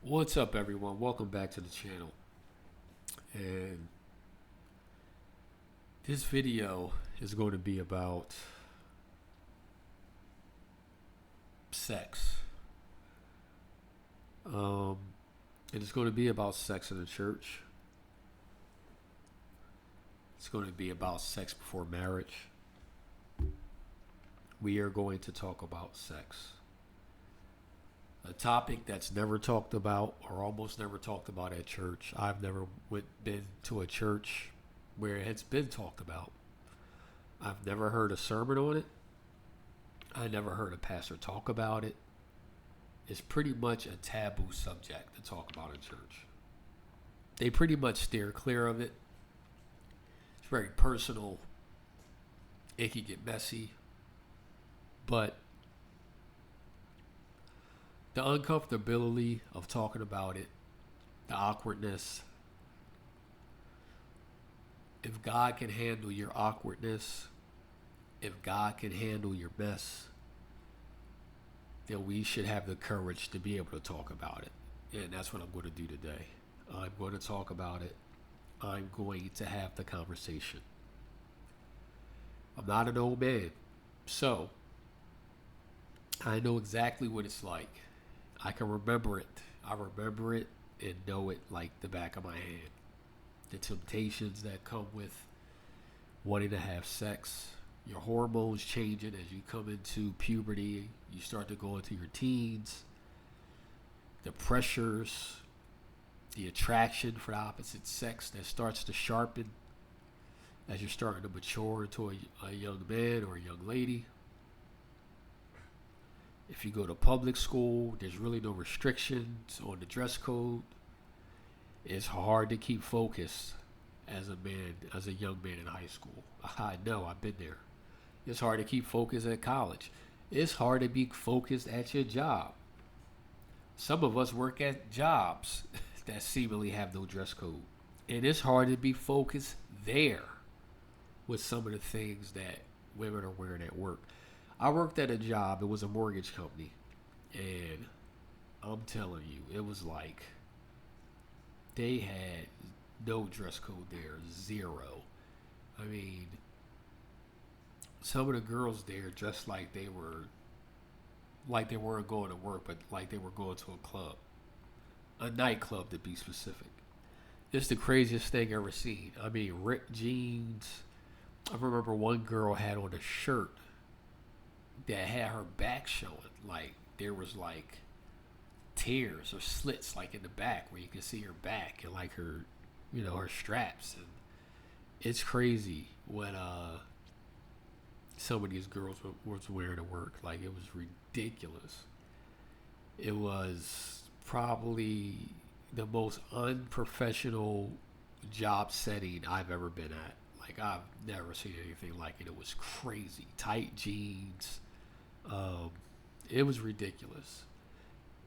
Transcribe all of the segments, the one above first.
What's up, everyone? Welcome back to the channel. And this video is going to be about sex. Um, and it's going to be about sex in the church. It's going to be about sex before marriage. We are going to talk about sex. A topic that's never talked about or almost never talked about at church. I've never been to a church where it's been talked about. I've never heard a sermon on it. I never heard a pastor talk about it. It's pretty much a taboo subject to talk about in church. They pretty much steer clear of it. It's very personal. It can get messy. But the uncomfortability of talking about it, the awkwardness. If God can handle your awkwardness, if God can handle your mess, then we should have the courage to be able to talk about it. And that's what I'm going to do today. I'm going to talk about it. I'm going to have the conversation. I'm not an old man, so I know exactly what it's like. I can remember it. I remember it and know it like the back of my hand. The temptations that come with wanting to have sex, your hormones changing as you come into puberty, you start to go into your teens, the pressures, the attraction for the opposite sex that starts to sharpen as you're starting to mature into a young man or a young lady. If you go to public school, there's really no restrictions on the dress code. It's hard to keep focused as a young man in high school. I know, I've been there. It's hard to keep focused at college. It's hard to be focused at your job. Some of us work at jobs that seemingly have no dress code. And it's hard to be focused there with some of the things that women are wearing at work. I worked at a job, it was a mortgage company, and I'm telling you, it was like they had no dress code there, zero. I mean, some of the girls there dressed like they weren't going to work, but like they were going to a club, a nightclub to be specific. It's the craziest thing ever seen. I mean, ripped jeans. I remember one girl had on a shirt that had her back showing. Like there was like tears or slits like in the back where you can see her back and like her, her straps. And it's crazy what some of these girls was wearing to work. Like it was ridiculous. It was probably the most unprofessional job setting I've ever been at. Like I've never seen anything like it. It was crazy. Tight jeans. It was ridiculous.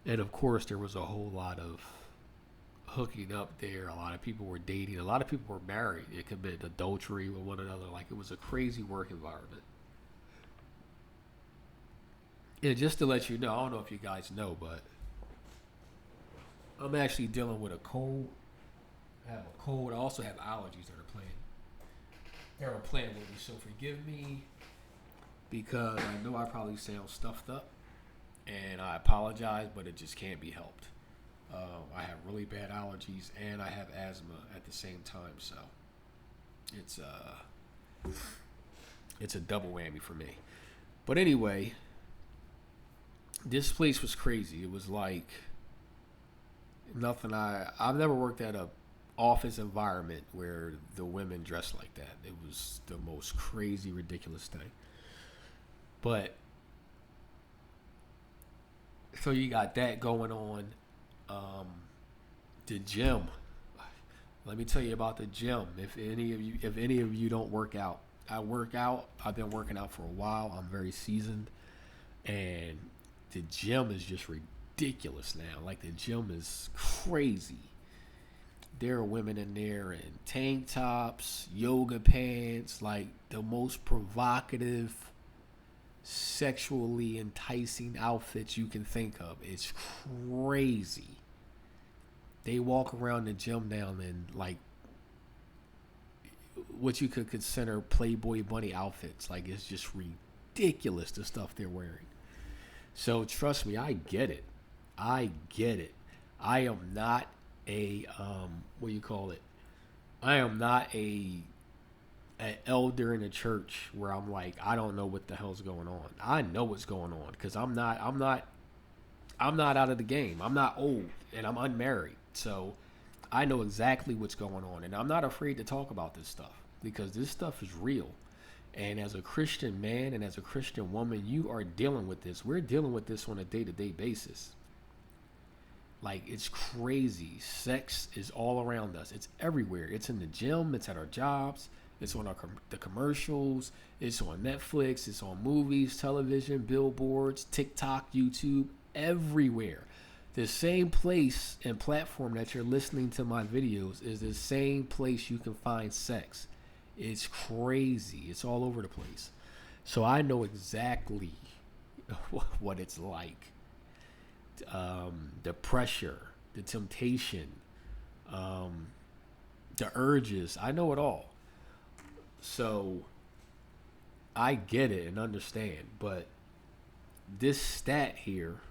And of course, there was a whole lot of hooking up there. A lot of people were dating. A lot of people were married and committed adultery with one another. Like it was a crazy work environment. And just to let you know, I don't know if you guys know, but I'm actually dealing with a cold. I have a cold. I also have allergies that are playing with me. So forgive me because I know I probably sound stuffed up, and I apologize, but it just can't be helped. I have really bad allergies, and I have asthma at the same time, so it's a double whammy for me. But anyway, this place was crazy. It was like nothing. I've never worked at a office environment where the women dress like that. It was the most crazy, ridiculous thing. But so you got that going on. The gym. Let me tell you about the gym. If any of you don't work out, I work out. I've been working out for a while. I'm very seasoned, and the gym is just ridiculous now. Like the gym is crazy. There are women in there in tank tops, yoga pants, like the most provocative, sexually enticing outfits you can think of. It's crazy. They walk around the gym now in like what you could consider Playboy bunny outfits. Like it's just ridiculous the stuff they're wearing. So trust me, I get it. I get it. I am not a what do you call it? I am not an elder in a church where I'm like I don't know what the hell's going on. I know what's going on because I'm not out of the game. I'm not old and I'm unmarried. So I know exactly what's going on and I'm not afraid to talk about this stuff because this stuff is real. And as a Christian man and as a Christian woman, you are dealing with this. We're dealing with this on a day-to-day basis. Like it's crazy. Sex is all around us. It's everywhere. It's in the gym. It's at our jobs. It's on the commercials. It's on Netflix. It's on movies, television, billboards, TikTok, YouTube, everywhere. The same place and platform that you're listening to my videos is the same place you can find sex. It's crazy. It's all over the place. So I know exactly what it's like. The pressure, the temptation, the urges. I know it all. So I get it and understand. But this stat here,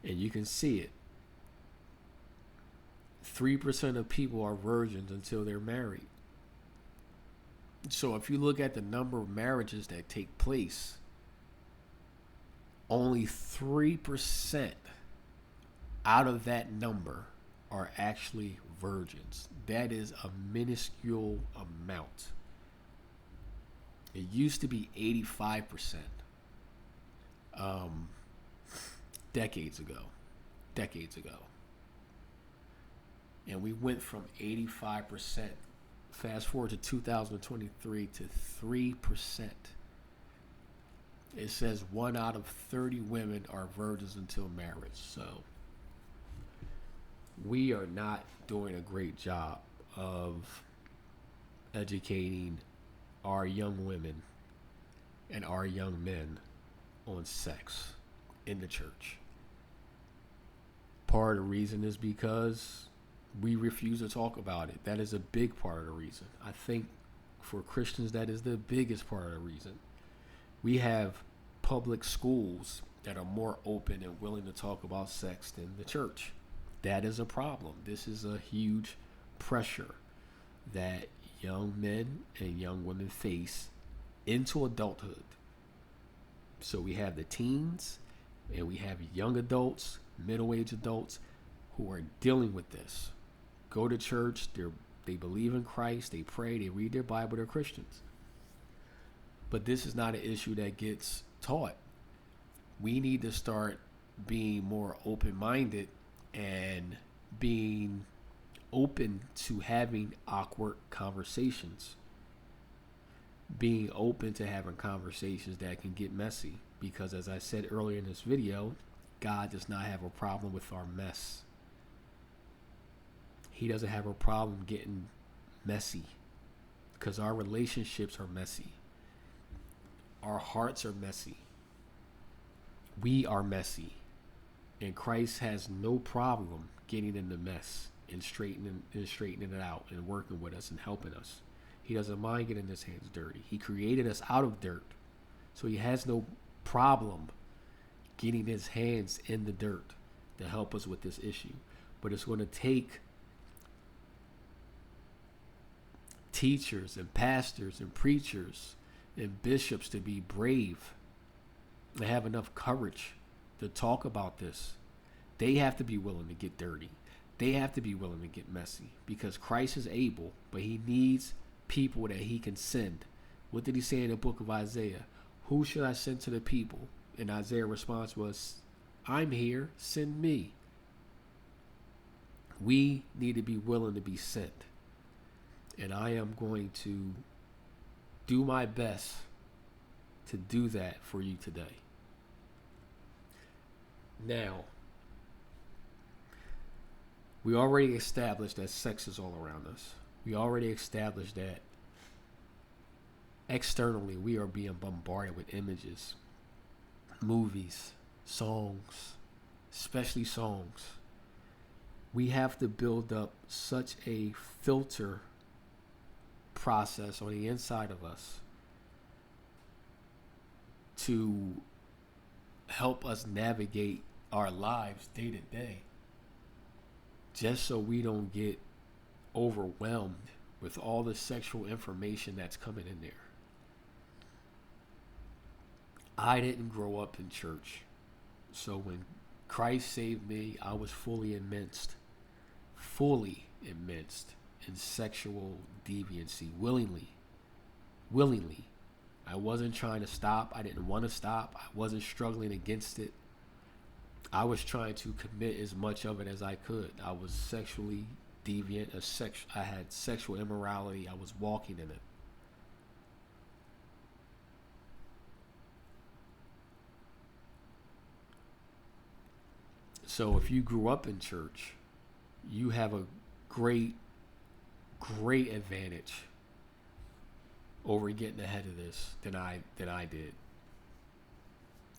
and you can see it, 3% of people are virgins until they're married. So if you look at the number of marriages that take place, only 3% out of that number are actually virgins. That is a minuscule amount. It used to be 85% decades ago. And we went from 85%, fast forward to 2023, to 3%. It says 1 out of 30 women are virgins until marriage. So we are not doing a great job of educating our young women and our young men on sex in the church. Part of the reason is because we refuse to talk about it. That is a big part of the reason. I think for Christians, that is the biggest part of the reason. We have public schools that are more open and willing to talk about sex than the church. That is a problem. This is a huge pressure that young men and young women face into adulthood. So we have the teens and we have young adults, middle-aged adults who are dealing with this. Go to church, they believe in Christ, they pray, they read their Bible, they're Christians. But this is not an issue that gets taught. We need to start being more open-minded and being open to having awkward conversations. Being open to having conversations that can get messy. Because as I said earlier in this video, God does not have a problem with our mess. He doesn't have a problem getting messy. Because our relationships are messy. Our hearts are messy. We are messy. And Christ has no problem getting in the mess and straightening it out and working with us and helping us. He doesn't mind getting his hands dirty. He created us out of dirt. So he has no problem getting his hands in the dirt to help us with this issue. But it's going to take teachers and pastors and preachers and bishops to be brave and have enough courage to talk about this. They have to be willing to get dirty. They have to be willing to get messy because Christ is able, but he needs people that he can send. What did he say in the book of Isaiah? Who should I send to the people? And Isaiah's response was, I'm here, send me. We need to be willing to be sent. And I am going to do my best to do that for you today. Now, we already established that sex is all around us. We already established that externally we are being bombarded with images, movies, songs, especially songs We have to build up such a filter process on the inside of us to help us navigate our lives day to day, just so we don't get overwhelmed with all the sexual information that's coming in there. I didn't grow up in church, so when Christ saved me, I was fully immersed in sexual deviancy, willingly. I wasn't trying to stop. I didn't want to stop. I wasn't struggling against it. I was trying to commit as much of it as I could. I was sexually deviant. I had sexual immorality. I was walking in it. So if you grew up in church, you have a great advantage over getting ahead of this than I did.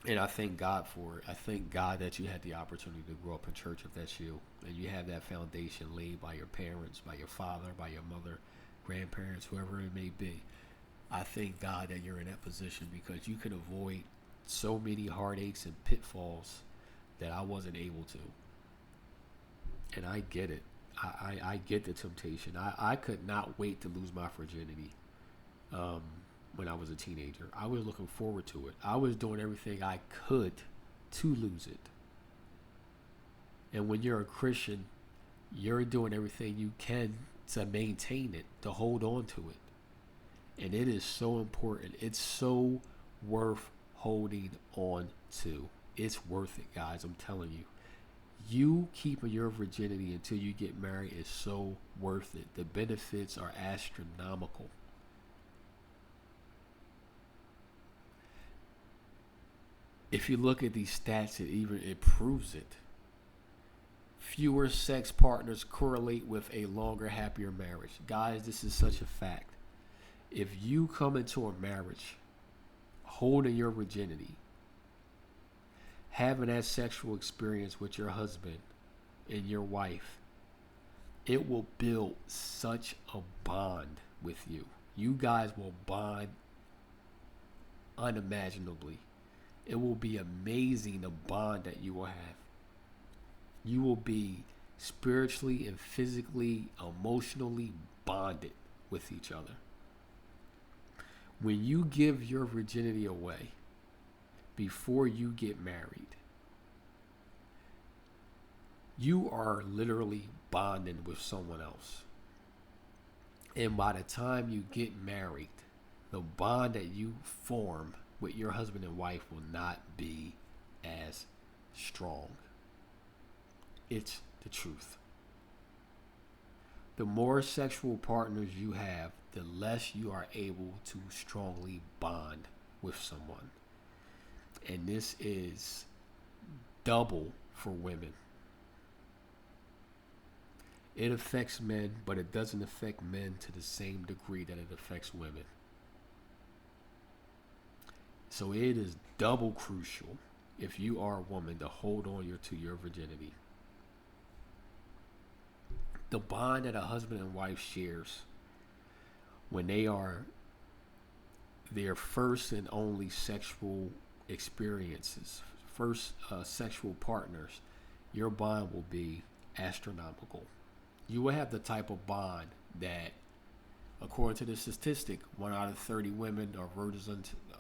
And I thank God for it. I thank God that you had the opportunity to grow up in church if that's you. And you have that foundation laid by your parents, by your father, by your mother, grandparents, whoever it may be. I thank God that you're in that position because you can avoid so many heartaches and pitfalls that I wasn't able to. And I get it. I get the temptation. I could not wait to lose my virginity when I was a teenager. I was looking forward to it. I was doing everything I could to lose it. And when you're a Christian, you're doing everything you can to maintain it, to hold on to it. And it is so important. It's so worth holding on to. It's worth it, guys. I'm telling you. You keeping your virginity until you get married is so worth it. The benefits are astronomical. If you look at these stats, it proves it. Fewer sex partners correlate with a longer, happier marriage. Guys, this is such a fact. If you come into a marriage holding your virginity, having that sexual experience with your husband and your wife, it will build such a bond with you. You guys will bond unimaginably. It will be amazing the bond that you will have. You will be spiritually and physically, emotionally bonded with each other. When you give your virginity away before you get married, you are literally bonding with someone else. And by the time you get married, the bond that you form with your husband and wife will not be as strong. It's the truth. The more sexual partners you have, the less you are able to strongly bond with someone. And this is double for women. It affects men, but it doesn't affect men to the same degree that it affects women. So it is double crucial if you are a woman to hold on to your virginity. The bond that a husband and wife shares when they are their first and only sexual experiences, first sexual partners, your bond will be astronomical. You will have the type of bond that, according to the statistic, 1 out of 30 women are virgins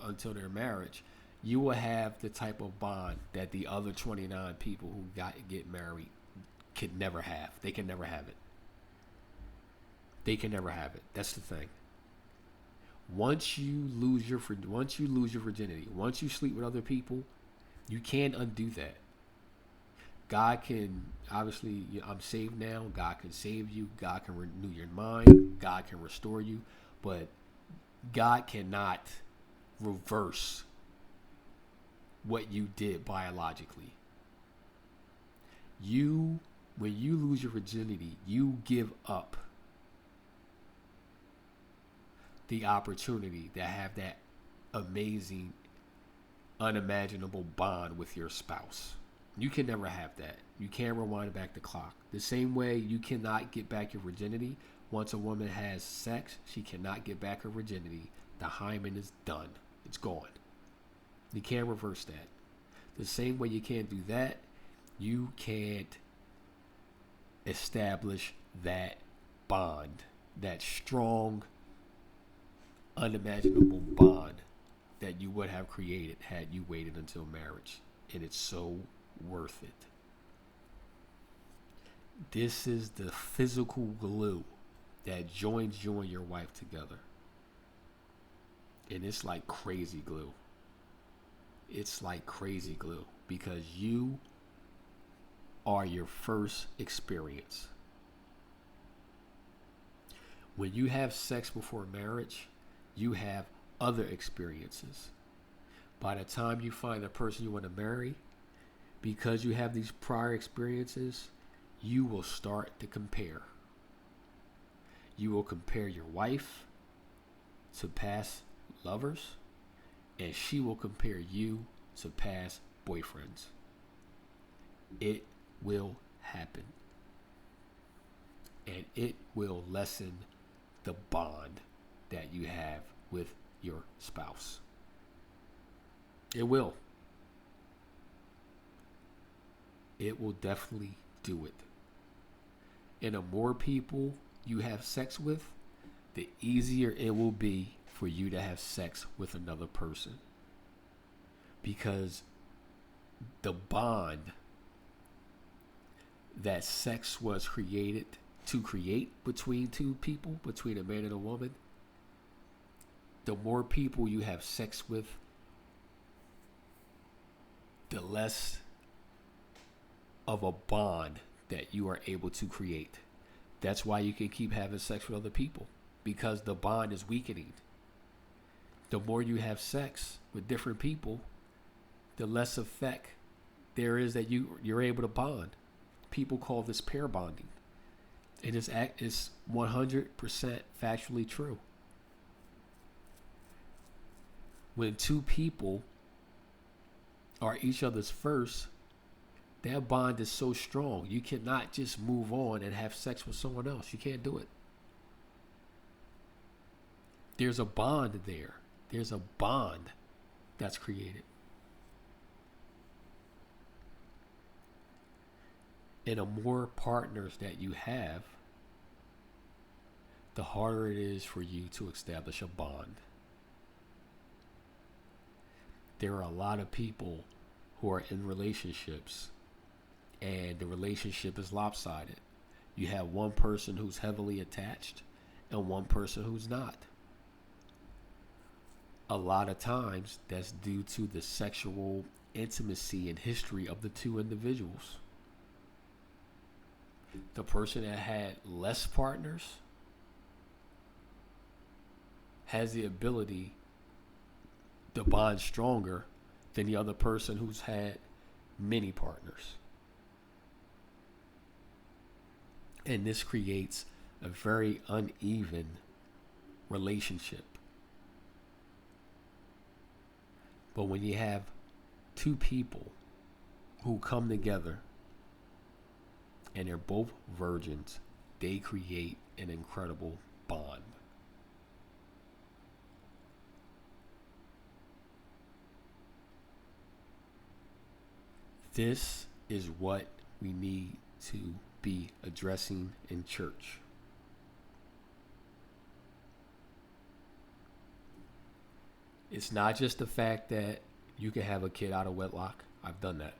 until their marriage. You will have the type of bond that the other 29 people who get married can never have. They can never have it. They can never have it. That's the thing. Once you lose your virginity, once you sleep with other people, you can't undo that. God can, obviously, I'm saved now. God can save you. God can renew your mind. God can restore you. But God cannot reverse what you did biologically. When you lose your virginity, you give up the opportunity to have that amazing, unimaginable bond with your spouse. You can never have that. You can't rewind back the clock. The same way you cannot get back your virginity. Once a woman has sex, she cannot get back her virginity. The hymen is done. It's gone. You can't reverse that. The same way you can't do that, you can't establish that bond, that strong, unimaginable bond that you would have created had you waited until marriage. And it's so worth it. This is the physical glue that joins you and your wife together. And it's like crazy glue. It's like crazy glue because you are your first experience. When you have sex before marriage, you have other experiences. By the time you find the person you want to marry, because you have these prior experiences, you will start to compare. You will compare your wife to past lovers, and she will compare you to past boyfriends. It will happen. And it will lessen the bond that you have with your spouse. It will. It will definitely do it. And the more people you have sex with, the easier it will be for you to have sex with another person. Because the bond that sex was created to create between two people, between a man and a woman, the more people you have sex with, the less of a bond that you are able to create. That's why you can keep having sex with other people, because the bond is weakening. The more you have sex with different people, the less effect there is that you're able to bond. People call this pair bonding. It is 100% factually true. When two people are each other's first, that bond is so strong. You cannot just move on and have sex with someone else. You can't do it. There's a bond there. There's a bond that's created. And the more partners that you have, the harder it is for you to establish a bond. There are a lot of people who are in relationships and the relationship is lopsided. You have one person who's heavily attached and one person who's not. A lot of times that's due to the sexual intimacy and history of the two individuals. The person that had less partners has the ability to bond stronger than the other person who's had many partners. And this creates a very uneven relationship. But when you have two people who come together and they're both virgins, they create an incredible bond. This is what we need to be addressing in church. It's not just the fact that you can have a kid out of wedlock. I've done that.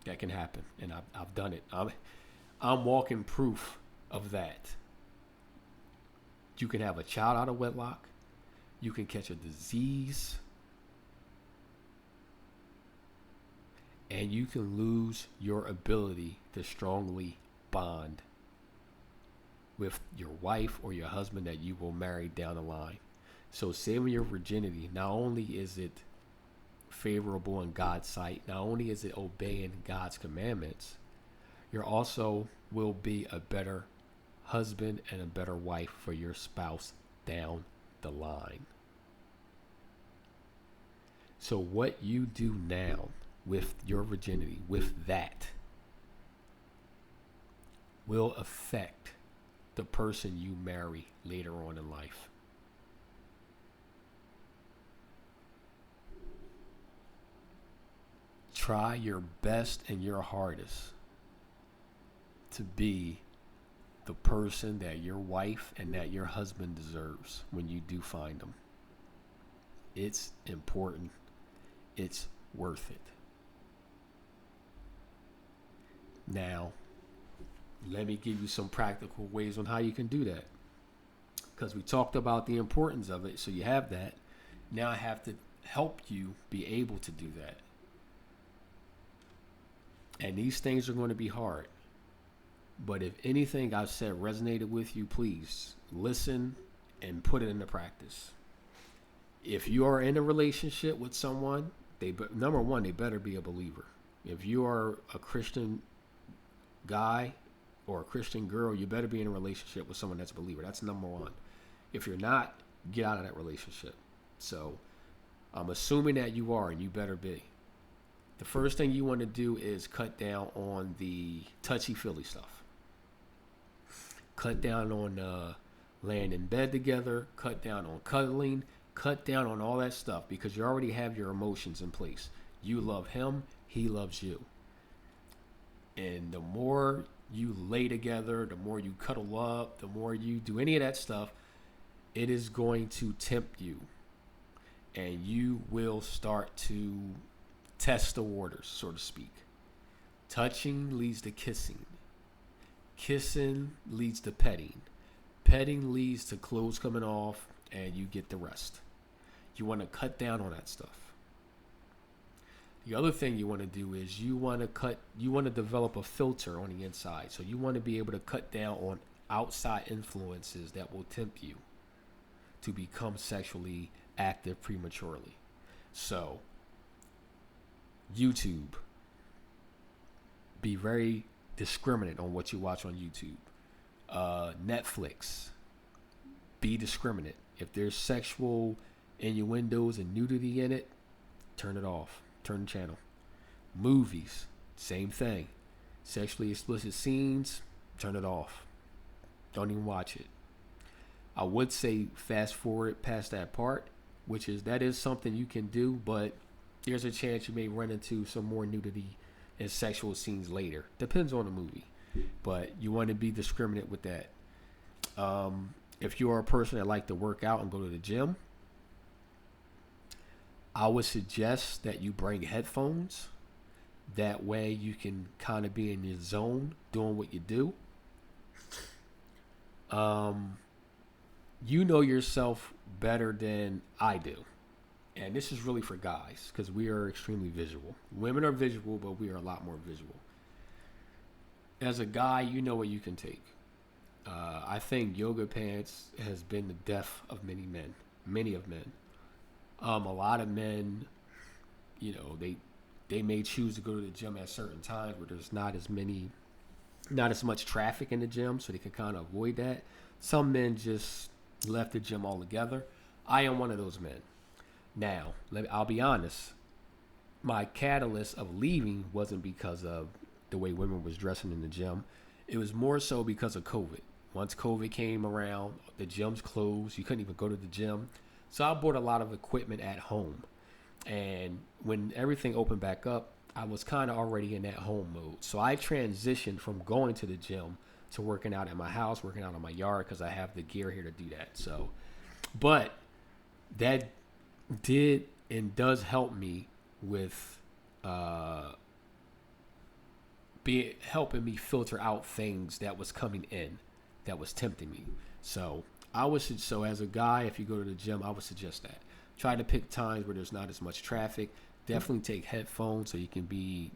That can happen, and I've done it. I'm walking proof of that. You can have a child out of wedlock. You can catch a disease. And you can lose your ability to strongly bond with your wife or your husband that you will marry down the line. So saving your virginity, not only is it favorable in God's sight, not only is it obeying God's commandments, you also will be a better husband and a better wife for your spouse down the line. So what you do now with your virginity, with that, will affect the person you marry later on in life. Try your best and your hardest to be the person that your wife and that your husband deserves when you do find them. It's important. It's worth it. Now, let me give you some practical ways on how you can do that. Because we talked about the importance of it, so you have that. Now I have to help you be able to do that. And these things are going to be hard. But if anything I've said resonated with you, please listen and put it into practice. If you are in a relationship with someone, number one, they better be a believer. If you are a Christian guy or a Christian girl, you better be in a relationship with someone that's a believer. That's number one. If you're not, get out of that relationship. So I'm assuming that you are, and you better be. The first thing you want to do is cut down on the touchy-feely stuff. Cut down on laying in bed together. Cut down on cuddling. Cut down on all that stuff because you already have your emotions in place. You love him. He loves you. And the more you lay together, the more you cuddle up, the more you do any of that stuff, it is going to tempt you. And you will start to test the waters, so to speak. Touching leads to kissing. Kissing leads to petting. Petting leads to clothes coming off, and you get the rest. You want to cut down on that stuff. The other thing you want to do is you want to develop a filter on the inside. So you want to be able to cut down on outside influences that will tempt you to become sexually active prematurely. So YouTube, be very discriminate on what you watch on YouTube. Netflix, be discriminate. If there's sexual innuendos and nudity in it, turn it off. Turn the channel. Movies, same thing. Sexually explicit scenes, turn it off. Don't even watch it. I would say fast forward past that part, that is something you can do, but there's a chance you may run into some more nudity and sexual scenes later. Depends on the movie. But you want to be discriminate with that. If you are a person that like to work out and go to the gym, I would suggest that you bring headphones. That way you can kind of be in your zone doing what you do. You know yourself better than I do. And this is really for guys because we are extremely visual. Women are visual, but we are a lot more visual. As a guy, you know what you can take. I think yoga pants has been the death of many men. A lot of men, they may choose to go to the gym at certain times where there's not as much traffic in the gym, so they can kind of avoid that. Some men just left the gym altogether. I am one of those men. Now, I'll be honest. My catalyst of leaving wasn't because of the way women was dressing in the gym. It was more so because of COVID. Once COVID came around, the gyms closed. You couldn't even go to the gym. So I bought a lot of equipment at home. And when everything opened back up, I was kind of already in that home mode. So I transitioned from going to the gym to working out at my house, working out in my yard because I have the gear here to do that. So, but that did and does help me with helping me filter out things that was coming in that was tempting me. So as a guy, if you go to the gym, I would suggest that. Try to pick times where there's not as much traffic. Definitely take headphones so you can be,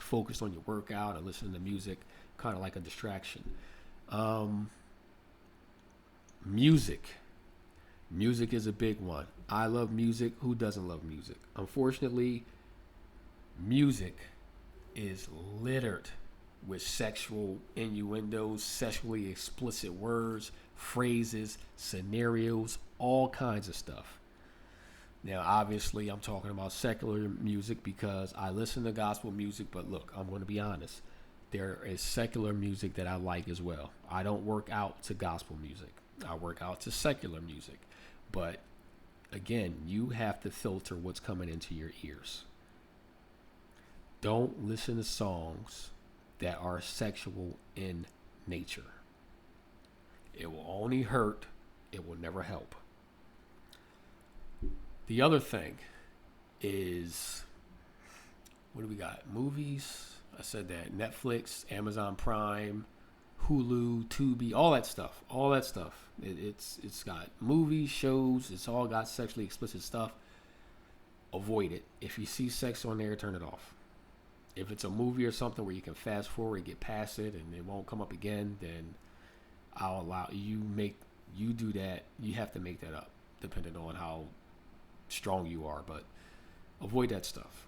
focused on your workout and listening to music, kind of like a distraction. Music. Music is a big one. I love music. Who doesn't love music? Unfortunately, music is littered with sexual innuendos, sexually explicit words, phrases, scenarios, all kinds of stuff. Now, obviously, I'm talking about secular music because I listen to gospel music, but look, I'm going to be honest. There is secular music that I like as well. I don't work out to gospel music, I work out to secular music. But again, you have to filter what's coming into your ears. Don't listen to songs that are sexual in nature. It will only hurt, it will never help. The other thing is, what do we got? Movies. I said that. Netflix, Amazon Prime, Hulu, Tubi, all that stuff. All that stuff. It's got movies, shows. It's all got sexually explicit stuff. Avoid it. If you see sex on there, turn it off. If it's a movie or something where you can fast forward and get past it and it won't come up again, then I'll allow you do that. You have to make that up, depending on how strong you are, but avoid that stuff.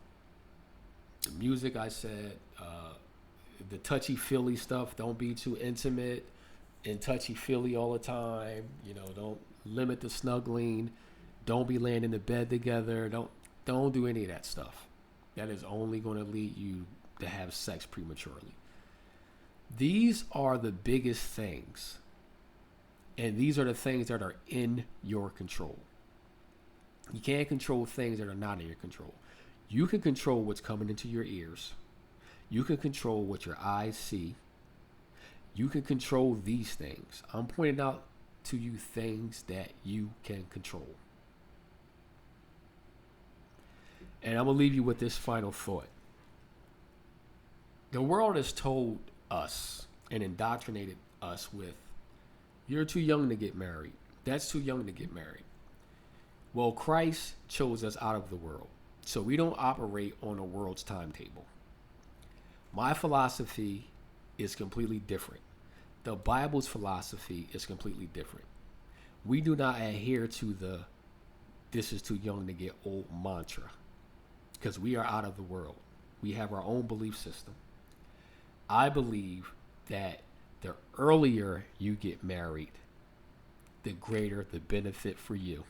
The music, I said, the touchy-feely stuff, don't be too intimate and touchy-feely all the time. Don't limit the snuggling. Don't be laying in the bed together. Don't do any of that stuff. That is only going to lead you to have sex prematurely. These are the biggest things, and these are the things that are in your control. You can't control things that are not in your control. You can control what's coming into your ears. You can control what your eyes see. You can control these things. I'm pointing out to you things that you can control. And I'm going to leave you with this final thought. The world has told us and indoctrinated us with, you're too young to get married. That's too young to get married. Well, Christ chose us out of the world, so we don't operate on a world's timetable. My philosophy is completely different. The Bible's philosophy is completely different. We do not adhere to the "this is too young to get old" mantra, because we are out of the world. We have our own belief system. I believe that the earlier you get married, the greater the benefit for you.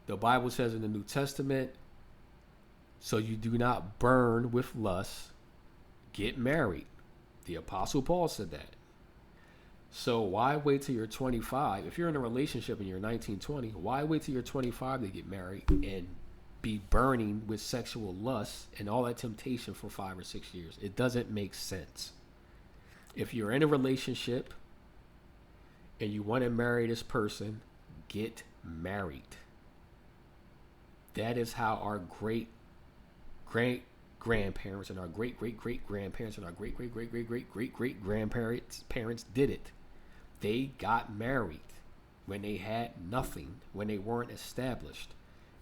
The Bible says in the New Testament, so you do not burn with lust, get married. The Apostle Paul said that. So why wait till you're 25? If you're in a relationship and you're 19, 20, why wait till you're 25 to get married and be burning with sexual lust and all that temptation for 5 or 6 years? It doesn't make sense. If you're in a relationship and you want to marry this person, get married. That is how our great grandparents and our great grandparents and our great grandparents did it. They got married when they had nothing, when they weren't established,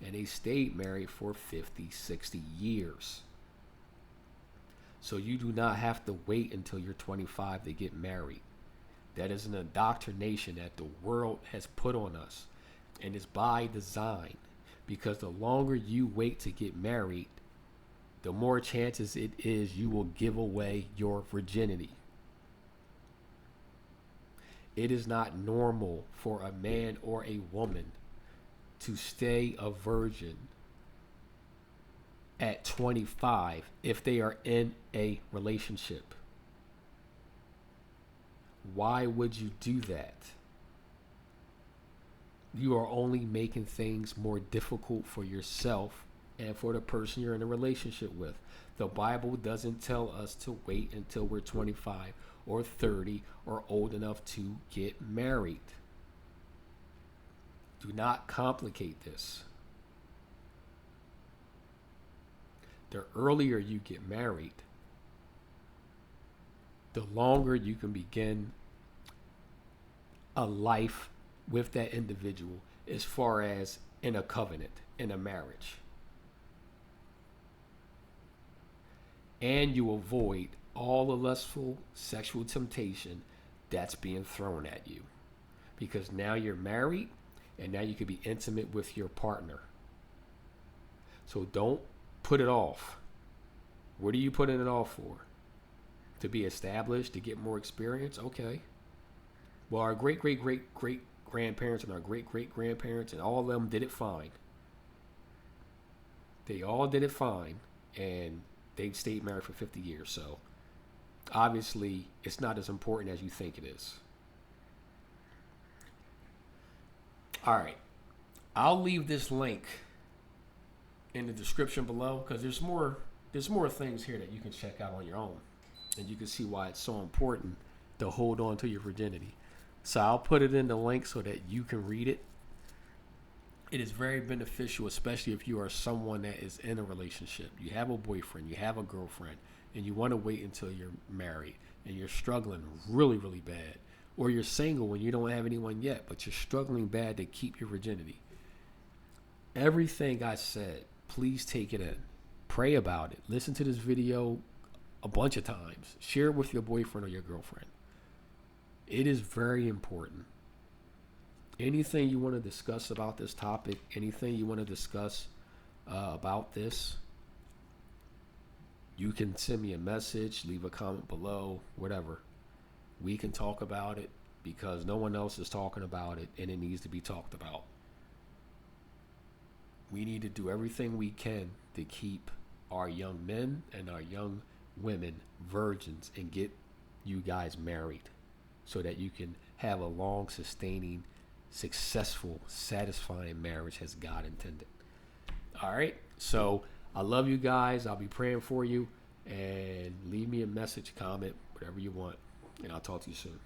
and they stayed married for 50, 60 years. So you do not have to wait until you're 25 to get married. That is an indoctrination that the world has put on us, and it's by design. Because the longer you wait to get married, the more chances it is you will give away your virginity. It is not normal for a man or a woman to stay a virgin at 25 if they are in a relationship. Why would you do that? You are only making things more difficult for yourself and for the person you're in a relationship with. The Bible doesn't tell us to wait until we're 25 or 30 or old enough to get married. Do not complicate this. The earlier you get married, the longer you can begin a life with that individual as far as in a covenant, in a marriage. And you avoid all the lustful sexual temptation that's being thrown at you. Because now you're married and now you can be intimate with your partner. So don't put it off. What are you putting it off for? To be established, to get more experience? Okay. Well, our great grandparents and our great-great-grandparents, and all of them did it fine. They all did it fine, and they stayed married for 50 years. So obviously, it's not as important as you think it is. All right. I'll leave this link in the description below because there's more things here that you can check out on your own, and you can see why it's so important to hold on to your virginity. So I'll put it in the link so that you can read it. It is very beneficial, especially if you are someone that is in a relationship. You have a boyfriend, you have a girlfriend, and you want to wait until you're married and you're struggling really, really bad. Or you're single and you don't have anyone yet, but you're struggling bad to keep your virginity. Everything I said, please take it in. Pray about it. Listen to this video a bunch of times. Share it with your boyfriend or your girlfriend. It is very important. Anything you want to discuss about this topic, anything you want to discuss about this, you can send me a message, leave a comment below, whatever. We can talk about it because no one else is talking about it, and it needs to be talked about. We need to do everything we can to keep our young men and our young women virgins and get you guys married so that you can have a long, sustaining, successful, satisfying marriage as God intended. All right. So I love you guys. I'll be praying for you, and leave me a message, comment, whatever you want, and I'll talk to you soon.